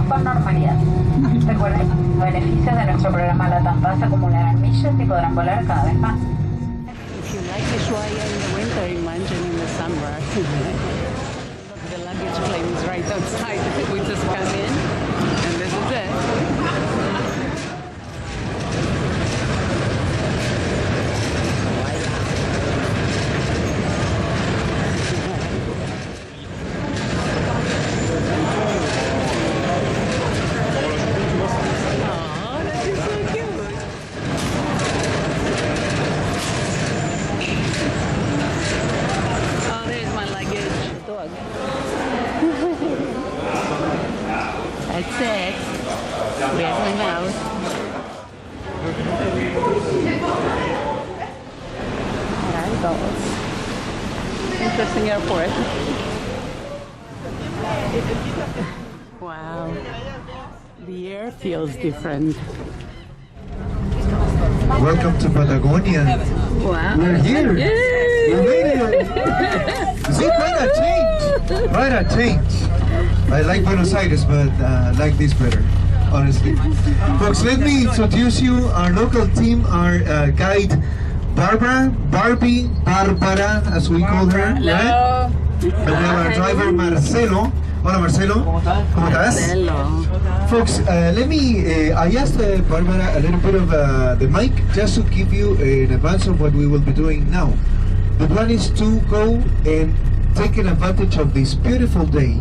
con normalidad. Recuerden, los beneficios de nuestro programa LATAM se acumularán millas y podrán volar cada vez más. If you like Ushuaia in the winter, imagine in the summer. Look, the luggage claim is right outside. We just come in, and this is it. That's it. Where's my mouse? There it goes. Interesting airport. Wow. The air feels different. Welcome to Patagonia. Wow. We're here. Yay! We made it. See, quite a change. Quite a change. I like Buenos Aires, but I like this better, honestly. Folks, let me introduce you our local team, our guide Barbara, as we call her. Hello. Right? And we have our driver Marcelo. Hola Marcelo. ¿Cómo estás? Marcelo. Folks, let me, I asked Barbara a little bit of the mic just to give you an advance of what we will be doing now. The plan is to go and take an advantage of this beautiful day.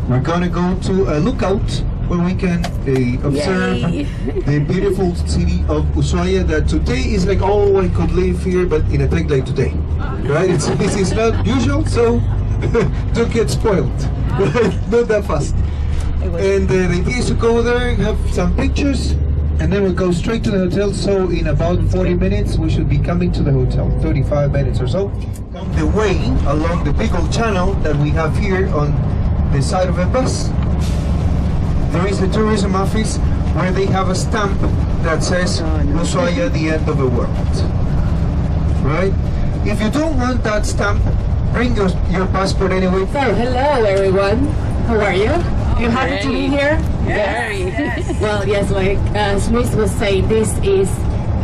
We're going to go to a lookout where we can observe the beautiful city of Ushuaia that today is like, oh, I could live here, but in a time like today, right? This is not usual, so don't get spoiled, right? Not that fast. And the idea is to go there, have some pictures, and then we'll go straight to the hotel. So in about 40 minutes, we should be coming to the hotel, 35 minutes or so. On the way along the Beagle Channel that we have here on the side of a bus, there is a tourism office where they have a stamp that says Ushuaia, the end of the world. Right? If you don't want that stamp, bring your passport anyway. So, hello everyone. How are you? You happy to be here? Very. Yes. Well, yes, like Luis was saying, this is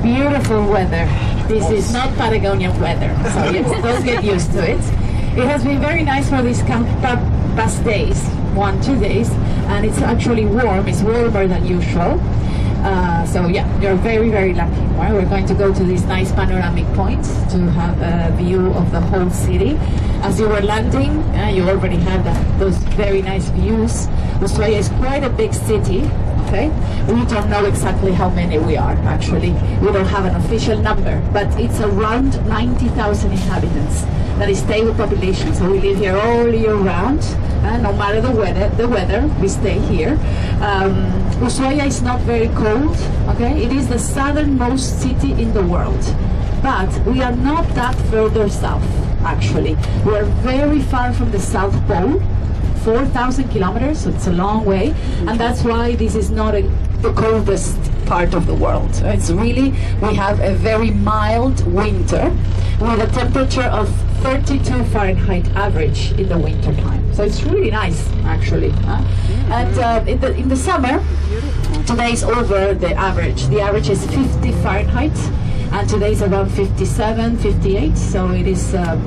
beautiful weather. This is not Patagonian weather, so yes, don't get used to it. It has been very nice for these past days, 1-2 days, and it's actually warm. It's warmer than usual. So yeah, you're very, very lucky. Right? We're going to go to these nice panoramic points to have a view of the whole city. As you were landing, you already had those very nice views. Ushuaia is quite a big city. Okay, we don't know exactly how many we are. Actually, we don't have an official number, but it's around 90,000 inhabitants. That is stable population. So we live here all year round. No matter the weather, we stay here. Ushuaia is not very cold, okay? It is the southernmost city in the world, but we are not that further south, actually. We are very far from the South Pole, 4,000 kilometers, so it's a long way, and that's why this is not the coldest part of the world. It's really, we have a very mild winter with a temperature of 32 Fahrenheit average in the winter time. So it's really nice, actually. And in the summer, today is over the average. The average is 50 Fahrenheit, and today is around 57, 58. So it is a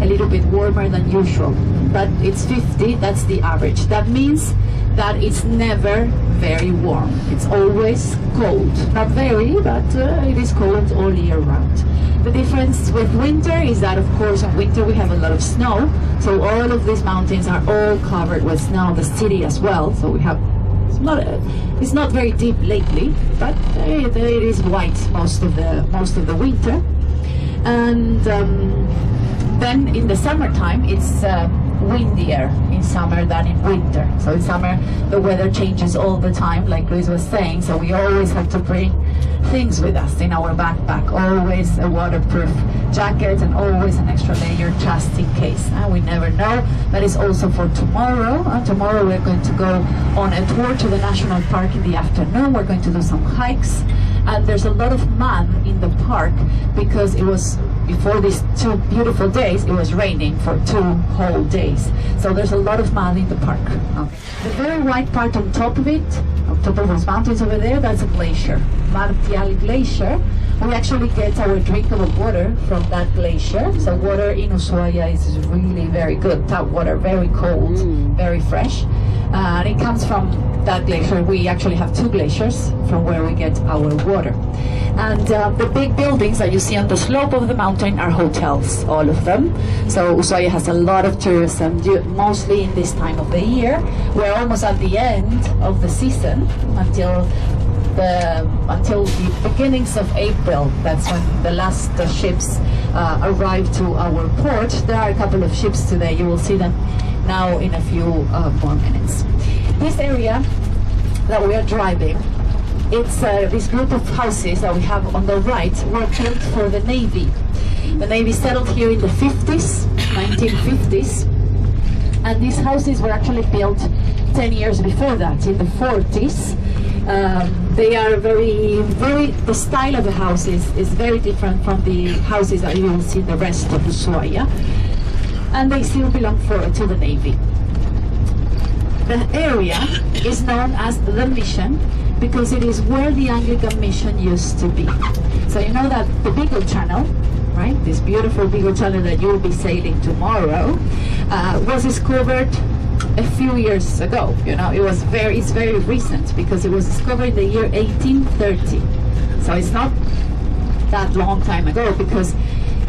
little bit warmer than usual. But it's 50, that's the average. That means that it's never very warm. It's always cold. Not very, but it is cold all year round. The difference with winter is that, of course, in winter we have a lot of snow. So all of these mountains are all covered with snow, the city as well. So we have, it's not very deep lately, but it is white most of the winter. And then in the summertime, it's windier in summer than in winter. So in summer the weather changes all the time, like Luis was saying, so we always have to bring things with us in our backpack, always a waterproof jacket and always an extra layer just in case. We never know. That is also for tomorrow. Tomorrow we're going to go on a tour to the national park in the afternoon. We're going to do some hikes, and there's a lot of mud in the park because it was, before these 2 beautiful days, it was raining for 2 whole days. So there's a lot of mud in the park. Okay. The very white part on top of it, on top of those mountains over there, that's a glacier, Martial Glacier. We actually get our drinkable water from that glacier. So water in Ushuaia is really very good, tap water, very cold, very fresh. And it comes from that glacier. We actually have 2 glaciers from where we get our water. And the big buildings that you see on the slope of the mountain are hotels, all of them. So Ushuaia has a lot of tourism, mostly in this time of the year. We're almost at the end of the season until the beginnings of April. That's when the last ships arrive to our port. There are a couple of ships today. You will see them now in a few more minutes. This area that we are driving, it's this group of houses that we have on the right were built for the Navy. The Navy settled here in the 50s, 1950s, and these houses were actually built 10 years before that, in the 40s. They are the style of the houses is very different from the houses that you will see in the rest of Ushuaia, and they still belong to the Navy. The area is known as the Mission because it is where the Anglican mission used to be. So you know that the Beagle Channel, right? This beautiful Beagle Channel that you will be sailing tomorrow, was discovered a few years ago. You know, it's very recent because it was discovered in the year 1830. So it's not that long time ago, because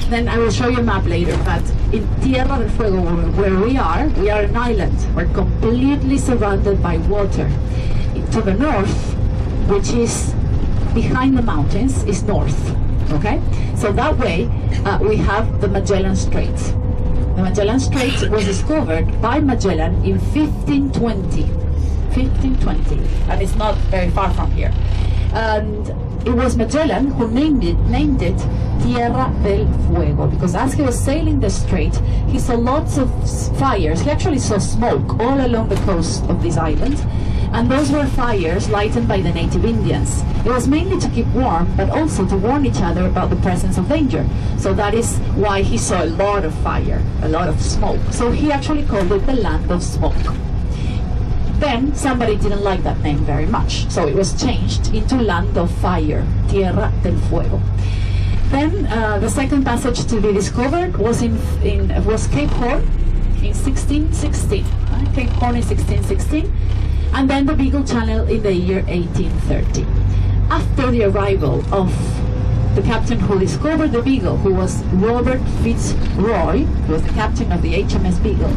then I will show you a map later, but in Tierra del Fuego, where we are an island. We're completely surrounded by water. To the north, which is behind the mountains, is north, okay? So that way, we have the Magellan Strait. The Magellan Strait was discovered by Magellan in 1520, and it's not very far from here. And it was Magellan who named it Tierra del Fuego, because as he was sailing the strait, he saw lots of fires. He actually saw smoke all along the coast of this island, and those were fires lighted by the native Indians. It was mainly to keep warm, but also to warn each other about the presence of danger. So that is why he saw a lot of fire, a lot of smoke. So he actually called it the land of smoke. Then somebody didn't like that name very much, so it was changed into Land of Fire, Tierra del Fuego. Then the second passage to be discovered was was Cape Horn in 1616. Cape Horn in 1616, and then the Beagle Channel in the year 1830. After the arrival of the captain who discovered the Beagle, who was Robert Fitzroy, who was the captain of the HMS Beagle,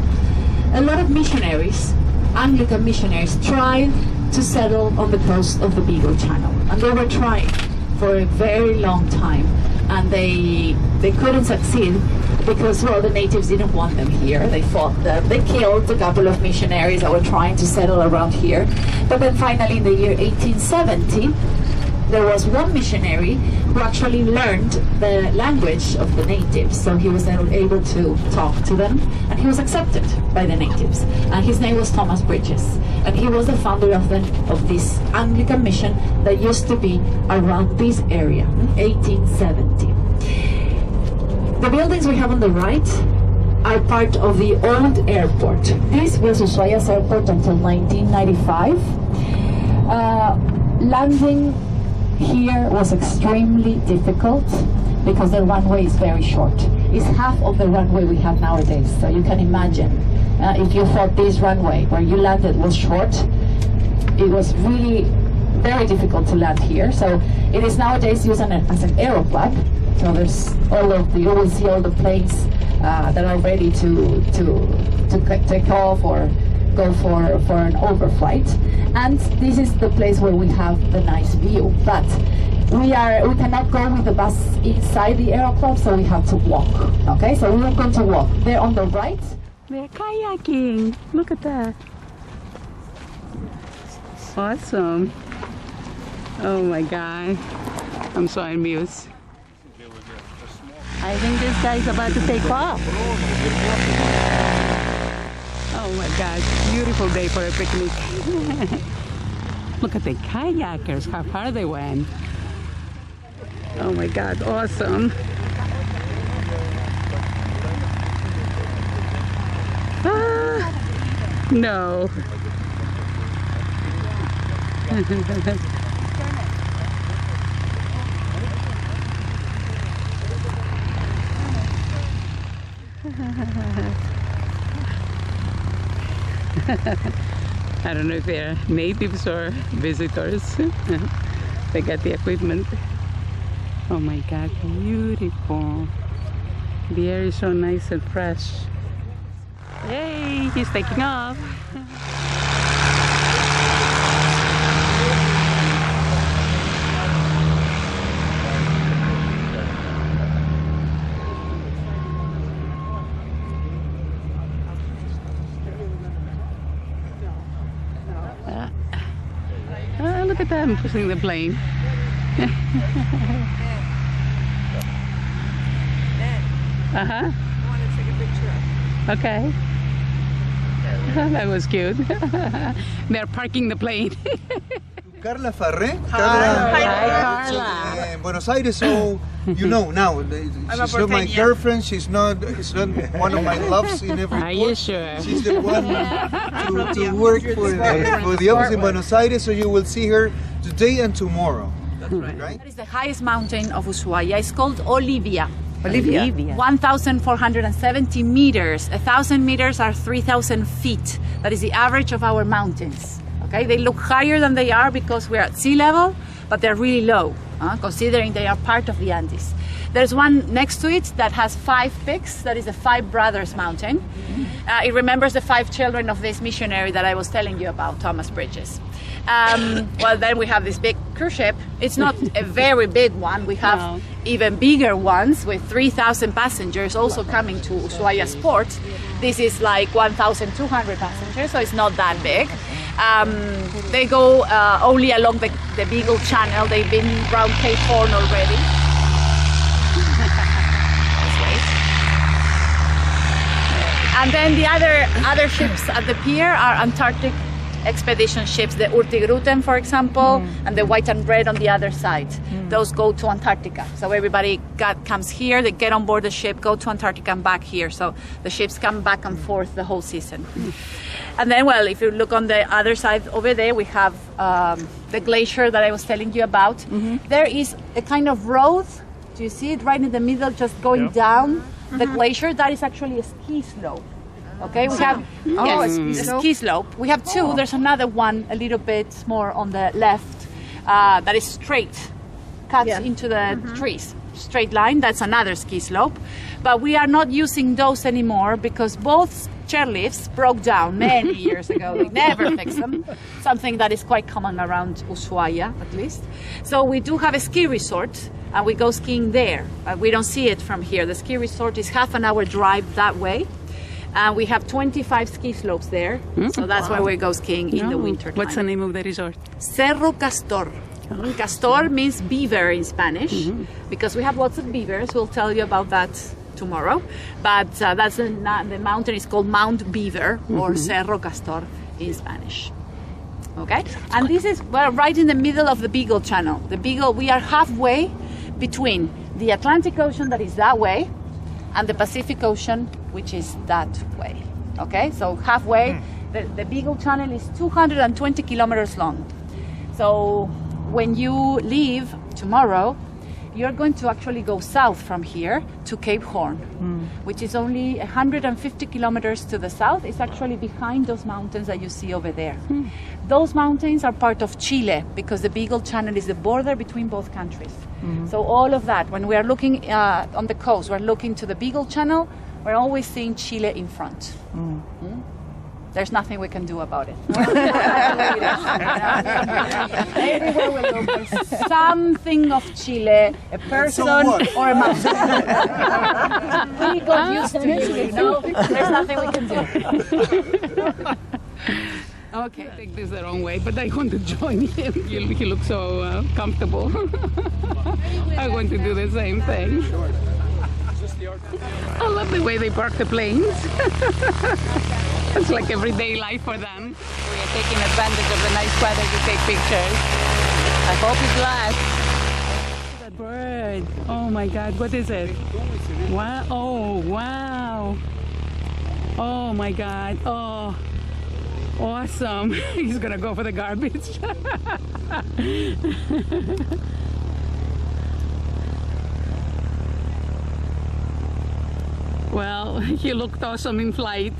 a lot of missionaries, Anglican missionaries, tried to settle on the coast of the Beagle Channel, and they were trying for a very long time, and they couldn't succeed because, well, the natives didn't want them here. They fought them. They killed a couple of missionaries that were trying to settle around here. But then finally in the year 1870, there was one missionary who actually learned the language of the natives, so he was able to talk to them, and he was accepted by the natives. And his name was Thomas Bridges, and he was the founder of this Anglican mission that used to be around this area in 1870. The buildings we have on the right are part of the old airport. This was Ushuaia's airport until 1995. Landing here was extremely difficult because the runway is very short. It's half of the runway we have nowadays. So you can imagine if you thought this runway where you landed was short, it was really very difficult to land here. So it is nowadays used as an aero club. So there's you will see all the planes that are ready to take off or go for an overflight. And this is the place where we have the nice view. But we cannot go with the bus inside the aero club, so we have to walk. Okay, so we're going to walk. There on the right. They're kayaking. Look at that. Awesome. Oh my God. I'm so amused. I think this guy's about to take off. Oh my God, beautiful day for a picnic. Look at the kayakers, how far they went. Oh my God, awesome. Ah, no. I don't know if they're natives or visitors. They got the equipment. Oh my God, beautiful. The air is so nice and fresh. Yay, he's taking off. Look at them pushing the plane. Uh-huh. I want to take a picture. Okay. That was cute. They're parking the plane. Carla Farré. Hi, Carla. In Buenos Aires, so you know now. She's not my girlfriend. She's not one of my loves in every Are you sure? She's the one to work for the office in Buenos Aires. So you will see her today and tomorrow. That's right. Right? That is the highest mountain of Ushuaia. It's called Olivia. Olivia. 1,470 meters. 1,000 meters are 3,000 feet. That is the average of our mountains. Okay, they look higher than they are because we're at sea level, but they're really low, considering they are part of the Andes. There's one next to it that has 5 peaks. That is the Five Brothers Mountain. It remembers the 5 children of this missionary that I was telling you about, Thomas Bridges. Well, then we have this big cruise ship. It's not a very big one. We have even bigger ones with 3,000 passengers also coming to Ushuaia port. This is like 1,200 passengers, so it's not that big. They go only along the Beagle Channel. They've been around Cape Horn already. And then the other ships at the pier are Antarctic expedition ships, the Urtigruten, for example, and the White and Red on the other side. Those go to Antarctica. So everybody comes here, they get on board the ship, go to Antarctica and back here. So the ships come back and forth the whole season. And then, well, if you look on the other side over there, we have the glacier that I was telling you about. There is a kind of road, do you see it right in the middle, just going down the glacier? That is actually a ski slope. Okay, we have a ski slope. We have 2. There's another one a little bit more on the left that is straight, cuts into the trees. Straight line, that's another ski slope. But we are not using those anymore because both chairlifts broke down many years ago. We never fixed them. Something that is quite common around Ushuaia, at least. So we do have a ski resort and we go skiing there. We don't see it from here. The ski resort is half an hour drive that way. And we have 25 ski slopes there, so that's why we go skiing in the winter time. What's the name of the resort? Cerro Castor. Castor means beaver in Spanish, because we have lots of beavers. We'll tell you about that tomorrow. But that's the mountain is called Mount Beaver, or Cerro Castor in Spanish. Okay, and this is right in the middle of the Beagle Channel. The Beagle, we are halfway between the Atlantic Ocean that is that way, and the Pacific Ocean, which is that way. Okay, so halfway, the Beagle Channel is 220 kilometers long. So when you leave tomorrow, you're going to actually go south from here to Cape Horn, which is only 150 kilometers to the south. It's actually behind those mountains that you see over there. Those mountains are part of Chile because the Beagle Channel is the border between both countries. So all of that, when we are looking on the coast, we're looking to the Beagle Channel, we're always seeing Chile in front. There's nothing we can do about it. Everywhere we look, there's something of Chile, a person or a mountain. We got used to it, you know? There's nothing we can do. Okay, I take this the wrong way, but I want to join him. He looks so comfortable. I want to do the same thing. I love the way they park the planes. It's like everyday life for them. We are taking advantage of the nice weather to take pictures. I hope it lasts. That bird. Oh my God, what is it? Wow. Oh, wow. Oh my God. Oh, awesome. He's gonna go for the garbage. Well, he looked awesome in flight.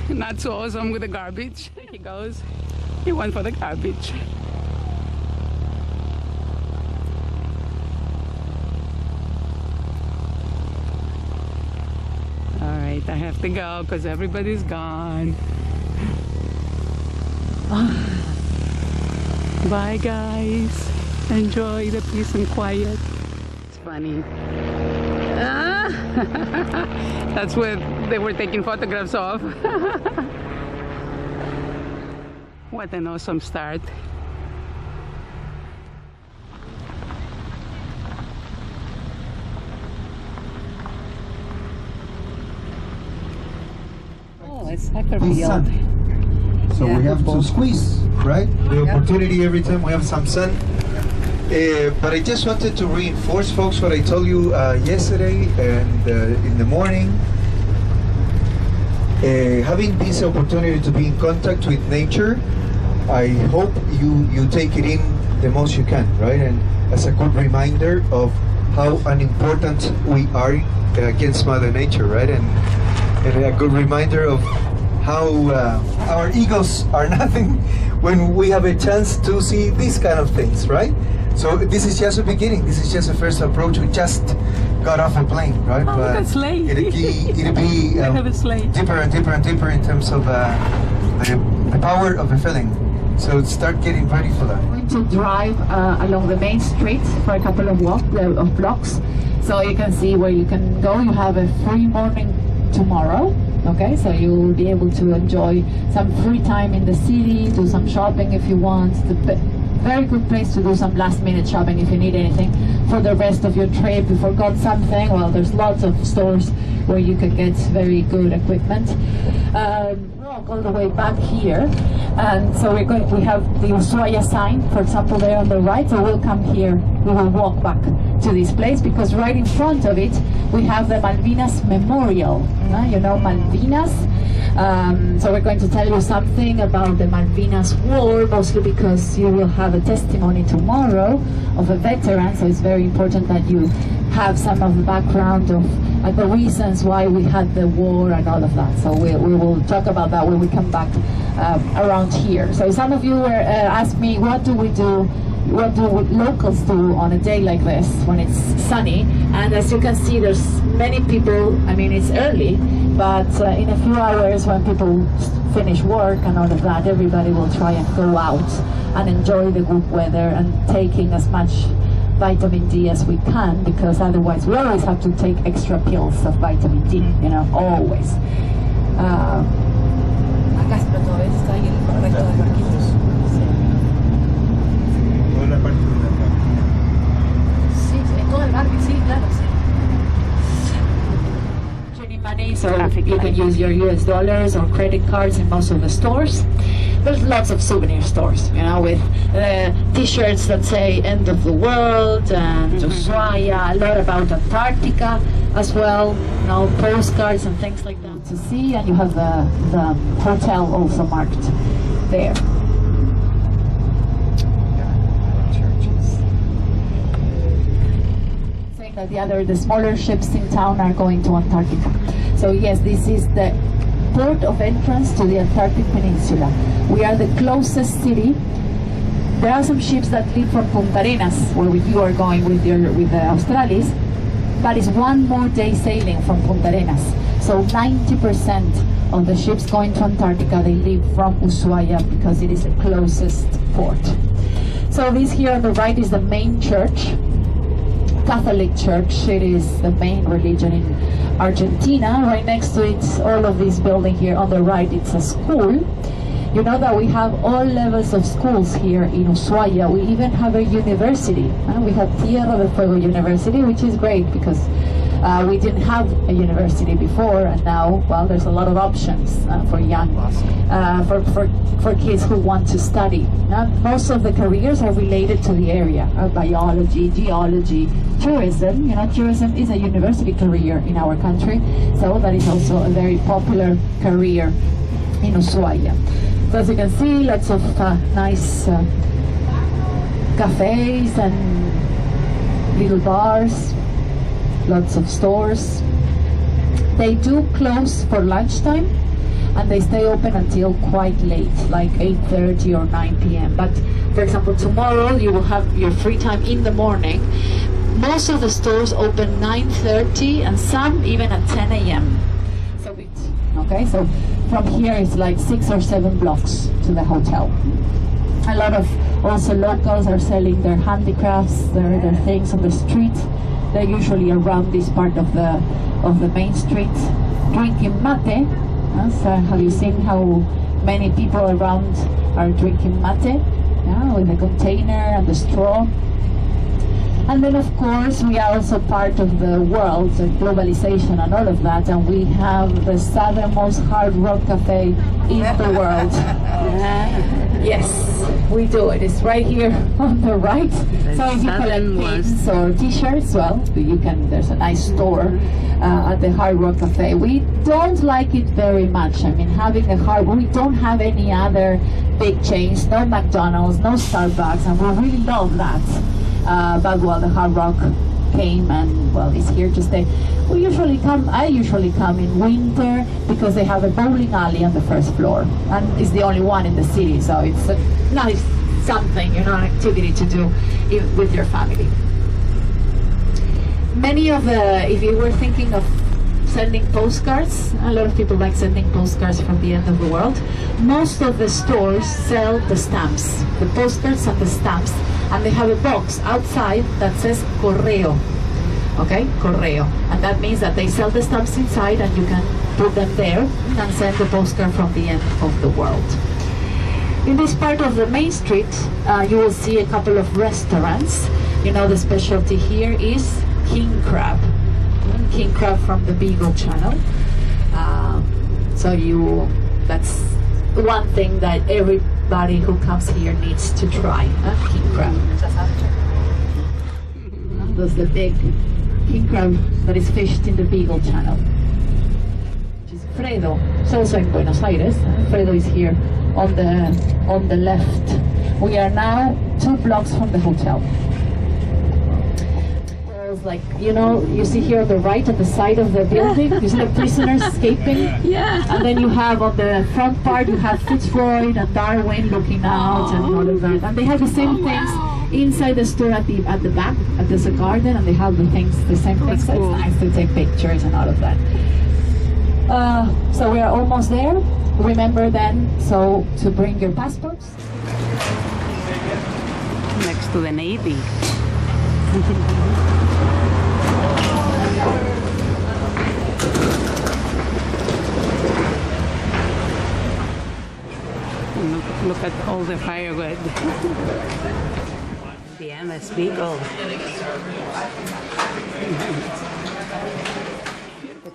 Not so awesome with the garbage. He goes. He went for the garbage. Alright, I have to go because everybody's gone. Bye guys. Enjoy the peace and quiet. It's funny. That's what they were taking photographs of. What an awesome start. Oh, it's hyper-real. So we have to squeeze, right? The opportunity every time we have some sun. But I just wanted to reinforce, folks, what I told you yesterday and in the morning. Having this opportunity to be in contact with nature, I hope you take it in the most you can, right? And as a good reminder of how unimportant we are against Mother Nature, right? And a good reminder of how our egos are nothing when we have a chance to see these kind of things, right? So this is just a beginning. This is just a first approach. We just got off a plane, right? Oh, look at sleigh. It'll be have a sleigh. deeper and deeper and deeper in terms of the power of a feeling. So start getting ready for that. We're going to drive along the main street for a couple of blocks, so you can see where you can go. You have a free morning tomorrow. Okay, so you'll be able to enjoy some free time in the city, do some shopping if you want. Very good place to do some last-minute shopping if you need anything for the rest of your trip. You forgot something, well, there's lots of stores where you can get very good equipment. Walk all the way back here, and so we have the Ushuaia sign, for example, there on the right. So we'll come here, we will walk back to this place because right in front of it we have the Malvinas Memorial. You know Malvinas. So we're going to tell you something about the Malvinas War, mostly because you will have a testimony tomorrow of a veteran, so it's very important that you have some of the background of the reasons why we had the war and all of that. So we will talk about that when we come back around here. So some of you were asked me, what do we do? What do locals do on a day like this when it's sunny? And as you can see, there's many people. I mean, it's early, but in a few hours when people finish work and all of that, everybody will try and go out and enjoy the good weather and taking as much vitamin D as we can, because otherwise we always have to take extra pills of vitamin D, you know, always. Acá está ahí el resto de barquitos. Sí, en todo el barco, sí, claro, sí. money, so Traffic you can light. use your US dollars or credit cards in most of the stores. There's lots of souvenir stores, you know, with t-shirts that say "End of the World" and Ushuaia, a lot about Antarctica as well, you know, postcards and things like that to see, and you have the hotel also marked there. Saying that the smaller ships in town are going to Antarctica. So yes, this is the port of entrance to the Antarctic Peninsula. We are the closest city. There are some ships that leave from Punta Arenas, where you are going with the Australis, but it's one more day sailing from Punta Arenas. So 90% of the ships going to Antarctica, they leave from Ushuaia because it is the closest port. So this here on the right is the main church, Catholic Church. It is the main religion in Argentina. Right next to it, all of this building here on the right, it's a school. You know that we have all levels of schools here in Ushuaia. We even have a university. We have Tierra del Fuego University, which is great because we didn't have a university before, and now, well, there's a lot of options for young, for kids who want to study. Most of the careers are related to the area: biology, geology, tourism. You know, tourism is a university career in our country, so that is also a very popular career in Ushuaia. So as you can see, lots of nice cafes and little bars. Lots of stores. They do close for lunchtime, and they stay open until quite late, like 8:30 or 9 p.m. But for example, tomorrow you will have your free time in the morning. Most of the stores open 9:30 and some even at 10 a.m. So from here it's like 6 or 7 blocks to the hotel. A lot of also locals are selling their handicrafts, their things on the street. They're usually around this part of the main street drinking mate. So have you seen how many people around are drinking mate? Yeah, with the container and the straw. And then of course we are also part of the world and globalization and all of that, and we have the southernmost hard rock cafe in the world. Yes, we do. It is right here on the right. So if you collect pins or t-shirts, well, you can. There's a nice store at the Hard Rock Cafe. We don't like it very much. I mean, having a we don't have any other big chains, no McDonald's, no Starbucks, and we really love that. But well, the Hard Rock came and well, it's here to stay. I usually come in winter because they have a bowling alley on the first floor, and it's the only one in the city, so it's a nice something, you know, an activity to do with your family. Many of the, if you were thinking of sending postcards, a lot of people like sending postcards from the end of the world. Most of the stores sell the stamps, the postcards and the stamps, and they have a box outside that says correo. Okay, correo, and that means that they sell the stamps inside, and you can put them there and send the postcard from the end of the world. In this part of the main street, you will see a couple of restaurants. You know, the specialty here is king crab. King crab from the Beagle Channel. That's one thing that everybody who comes here needs to try. King crab. That's the big king crab that is fished in the Beagle Channel. Which is Fredo. It's also in Buenos Aires. Fredo is here on the left. We are now 2 blocks from the hotel. Like, you know, you see here on the right, on the side of the building, you see the prisoners escaping. Yeah. And then you have on the front part, you have Fitzroy and Darwin looking out and all of that. And they have the same things inside the store at the back, at the garden, and they have the same things. So it's nice to take pictures and all of that. So we are almost there. Remember then, so to bring your passports. Next to the Navy. Look at all the firewood. The MS Beagle.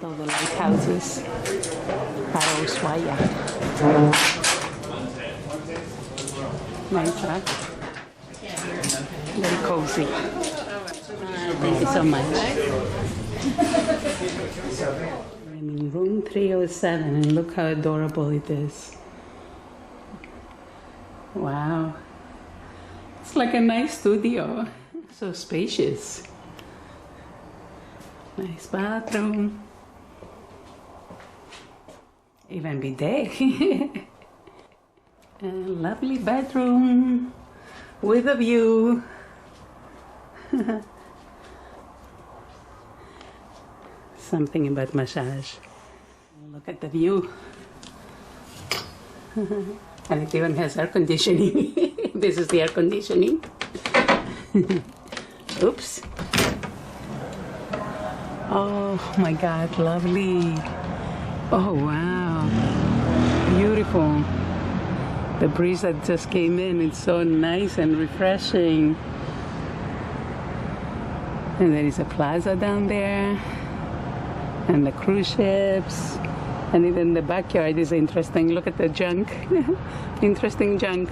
all the lighthouses para Ushuaia. Nice, huh? Very cozy. Thank you so much. I'm in room 307 and look how adorable it is. Wow. It's like a nice studio. So spacious. Nice bathroom. Even bidet. A lovely bedroom with a view. Something about massage. Look at the view. And it even has air conditioning. This is the air conditioning. Oops. Oh my God, lovely. Oh wow, beautiful. The breeze that just came in, it's so nice and refreshing. And there is a plaza down there. And the cruise ships. And even the backyard is interesting. Look at the junk. Interesting junk.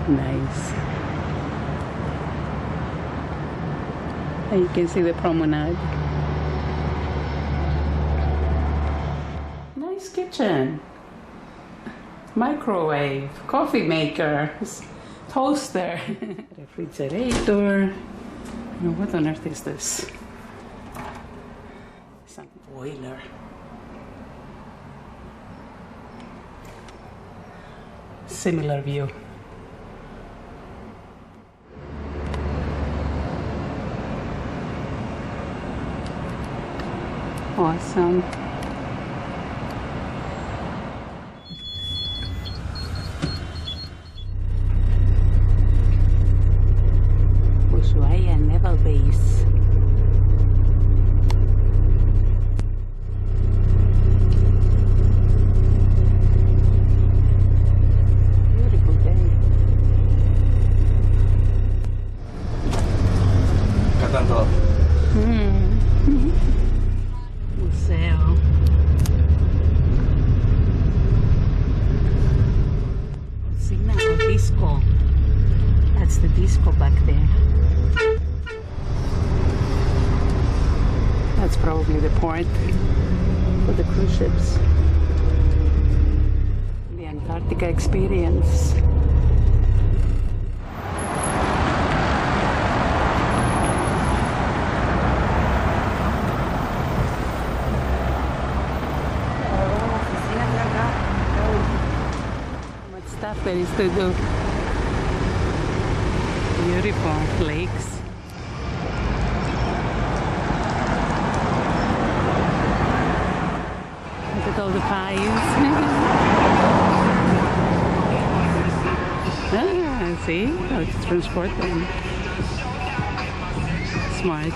Nice. And you can see the promenade. Nice kitchen. Microwave, coffee maker, toaster, refrigerator. Now, what on earth is this? Some boiler. Similar view. Awesome. Ushuaia Naval Base. Beautiful day. Museo. Signal disco. That's the disco back there. That's probably the port for the cruise ships. The Antarctica experience. What stuff there is to do. Beautiful lakes. Look at all the pies. See? How to transport them. Smart.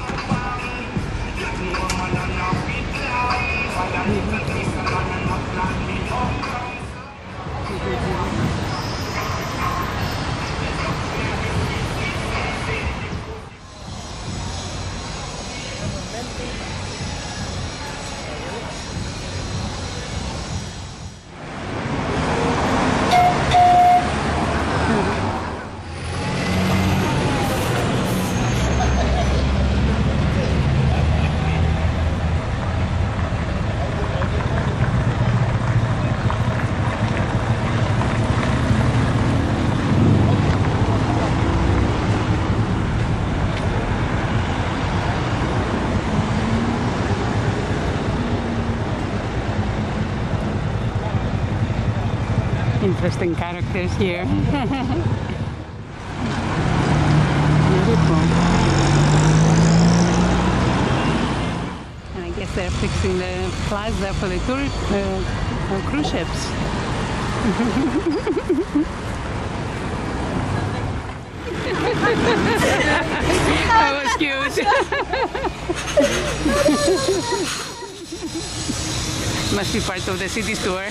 Interesting characters here. Beautiful. And I guess they're fixing the plaza for the cruise ships. That was cute. Must be part of the city tour.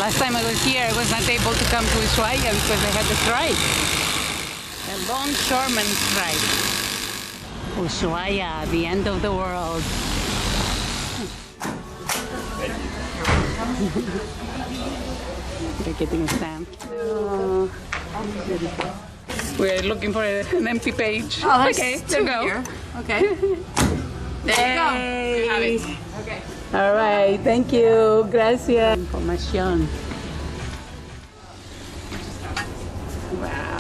Last time I was here, I was not able to come to Ushuaia because I had a strike. A longshoreman strike. Ushuaia, the end of the world. They're getting a stamp. Oh, we're looking for an empty page. Oh, that's okay, there you go. here. Okay. There you go. You have it. Okay. All right, thank you. Gracias. Información. Wow.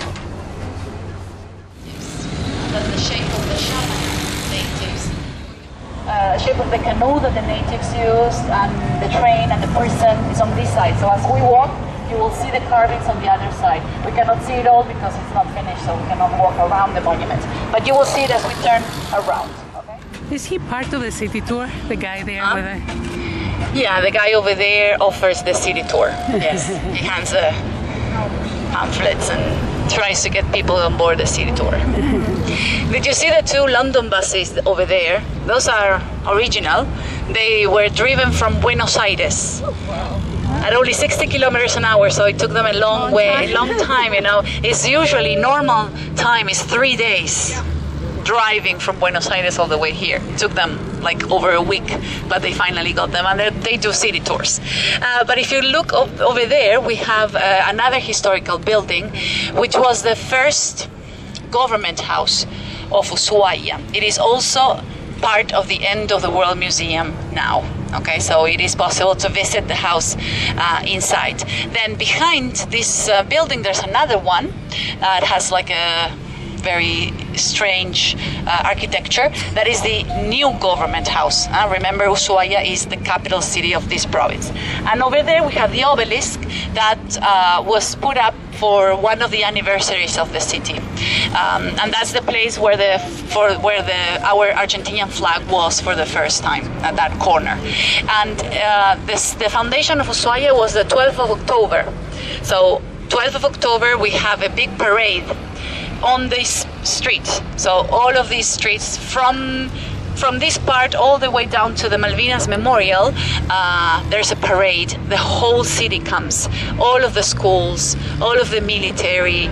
That's the shape of the shaman natives. Shape of the canoe that the natives use, and the train and the person is on this side. So as we walk, you will see the carvings on the other side. We cannot see it all because it's not finished, so we cannot walk around the monument. But you will see it as we turn around. Okay? Is he part of the city tour? The guy there with the... Yeah, the guy over there offers the city tour. Yes, he hands pamphlets and tries to get people on board the city tour. Did you see the two London buses over there? Those are original. They were driven from Buenos Aires at only 60 kilometers an hour, so it took them a long time, you know. It's usually normal time is 3 days driving from Buenos Aires all the way here. It took them like over a week, but they finally got them, and they do city tours. But if you look over there, we have another historical building, which was the first government house of Ushuaia. It is also part of the End of the World Museum now. Okay, so it is possible to visit the house inside. Then behind this building, there's another one that has like a very strange architecture. That is the new government house. Remember, Ushuaia is the capital city of this province. And over there we have the obelisk that was put up for one of the anniversaries of the city, and that's the place where our Argentinian flag was for the first time, at that corner. And the foundation of Ushuaia was the 12th of October. So 12th of October we have a big parade on this street. So all of these streets from this part all the way down to the Malvinas Memorial, there's a parade. The whole city comes. All of the schools, all of the military,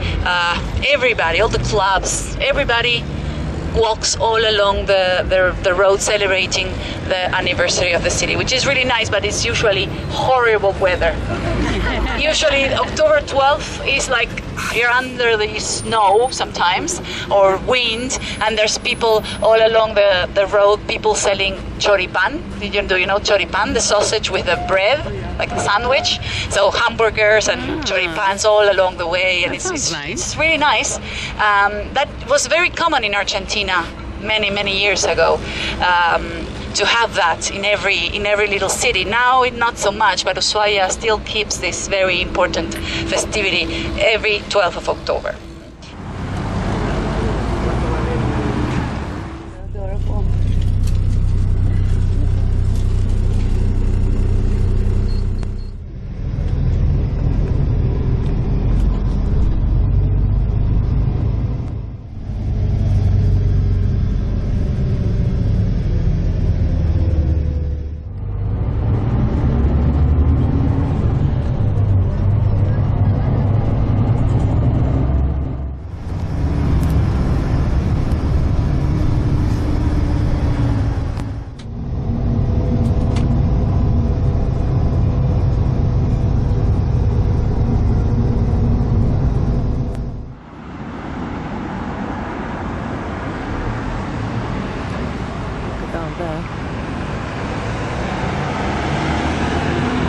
everybody, all the clubs, everybody walks all along the road celebrating the anniversary of the city, which is really nice, but it's usually horrible weather. Usually October 12th is like you're under the snow sometimes, or wind, and there's people all along the road, people selling choripan. Do you know choripan? The sausage with the bread, like a sandwich. So hamburgers and choripans all along the way, and it's really nice. That was very common in Argentina many years ago. To have that in every little city. Now not so much, but Ushuaia still keeps this very important festivity every 12th of October.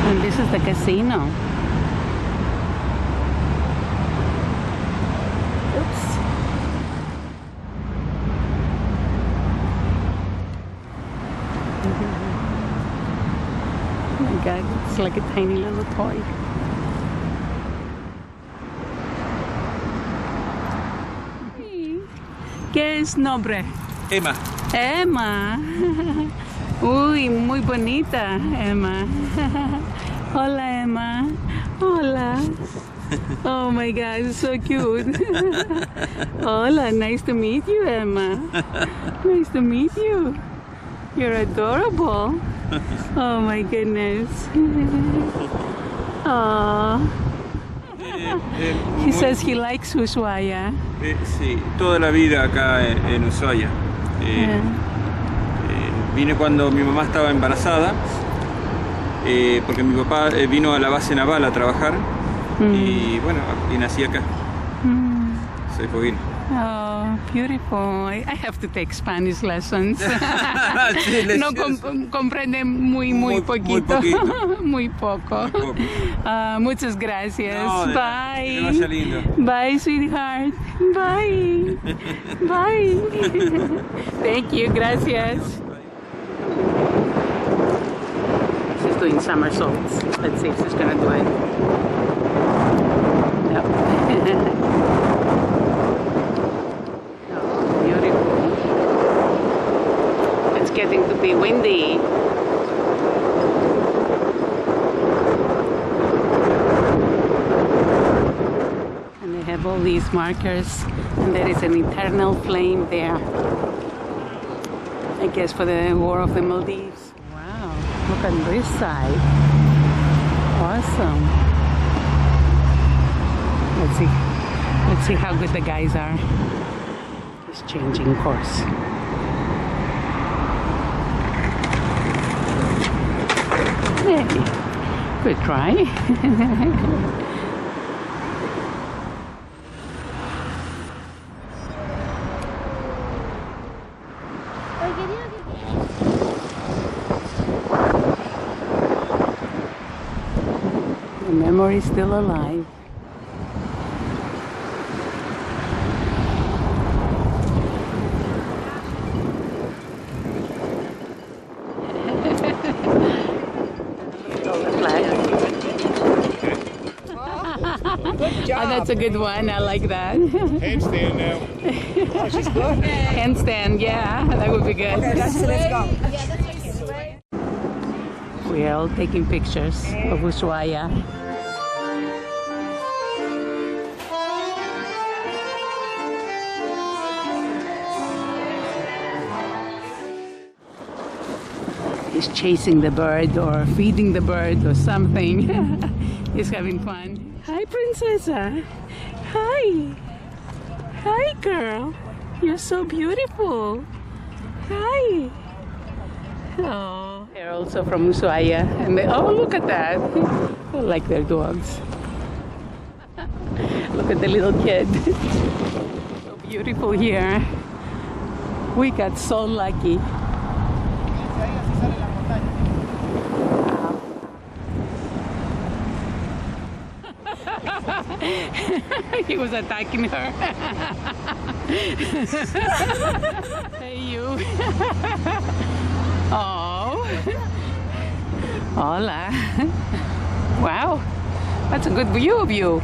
And this is the casino. Oops. Oh my God, it's like a tiny little toy. ¿Qué es nombre? Emma. Emma. Uy, muy bonita, Emma. Hola, Emma. Hola. Oh my God, so cute. Hola, nice to meet you, Emma. Nice to meet you. You're adorable. Oh my goodness. Aww. He says he likes Ushuaia. Sí, toda la vida acá en Ushuaia. Vine cuando mi mamá estaba embarazada, porque mi papá vino a la base naval a trabajar y bueno, y nací acá. Soy foguín. Oh, beautiful. I have to take Spanish lessons. No comprende muy poquito. Muy poco. Muchas gracias. No, bye. Que vaya lindo. Bye, sweetheart. Bye. Bye. Thank you. Gracias. She's doing somersaults. Let's see if she's gonna do it. Yep. Getting to be windy. And they have all these markers, and there is an eternal flame there. I guess for the War of the Maldives. Wow, look on this side. Awesome. Let's see how good the guys are. He's changing course. Hey, good try. The memory is still alive. Oh, that's a good one. I like that. Handstand now. Oh, she's good. Handstand, yeah, that would be good. Okay, let's go. We are all taking pictures of Ushuaia. He's chasing the bird or feeding the bird or something. He's having fun. Hi, Princessa. Hi. Hi, girl. You're so beautiful. Hi. Oh. They're also from Ushuaia. And they, oh, look at that. I like their dogs. Look at the little kid. So beautiful here. We got so lucky. He was attacking her. Hey, you. Oh. Hola. Wow. That's a good view of you.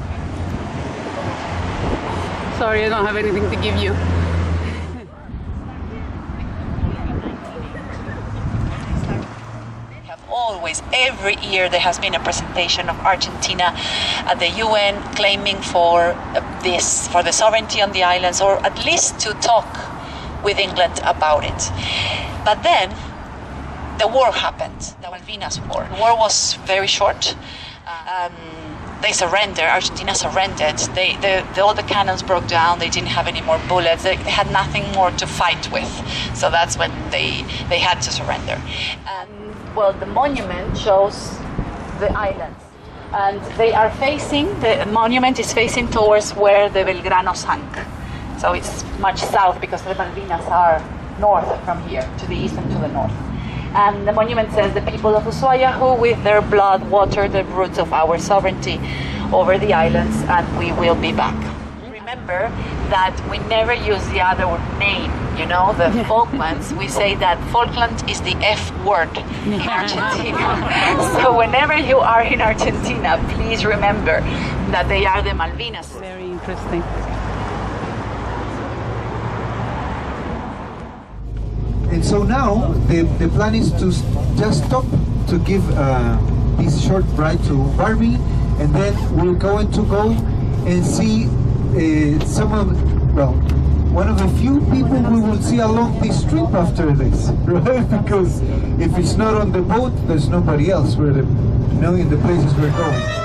Sorry, I don't have anything to give you. Always, every year there has been a presentation of Argentina at the UN claiming for for the sovereignty on the islands, or at least to talk with England about it. But then the war happened, the Malvinas War. The war was very short. They surrendered. Argentina surrendered. All the cannons broke down. They didn't have any more bullets. They had nothing more to fight with. So that's when they had to surrender. Well, the monument shows the islands, and they are facing, the monument is facing towards where the Belgrano sank. So it's much south, because the Malvinas are north from here, to the east and to the north. And the monument says, the people of Ushuaia, who with their blood watered the roots of our sovereignty over the islands, and we will be back. Remember that we never use the other name, you know, the Falklands. We say that Falkland is the F word in Argentina. So whenever you are in Argentina, please remember that they are the Malvinas. Very interesting. And so now the plan is to just stop to give this short ride to Barbie, and then we're going to go and see one of the few people we will see along this trip after this, right? Because if it's not on the boat, there's nobody else in the places we're going.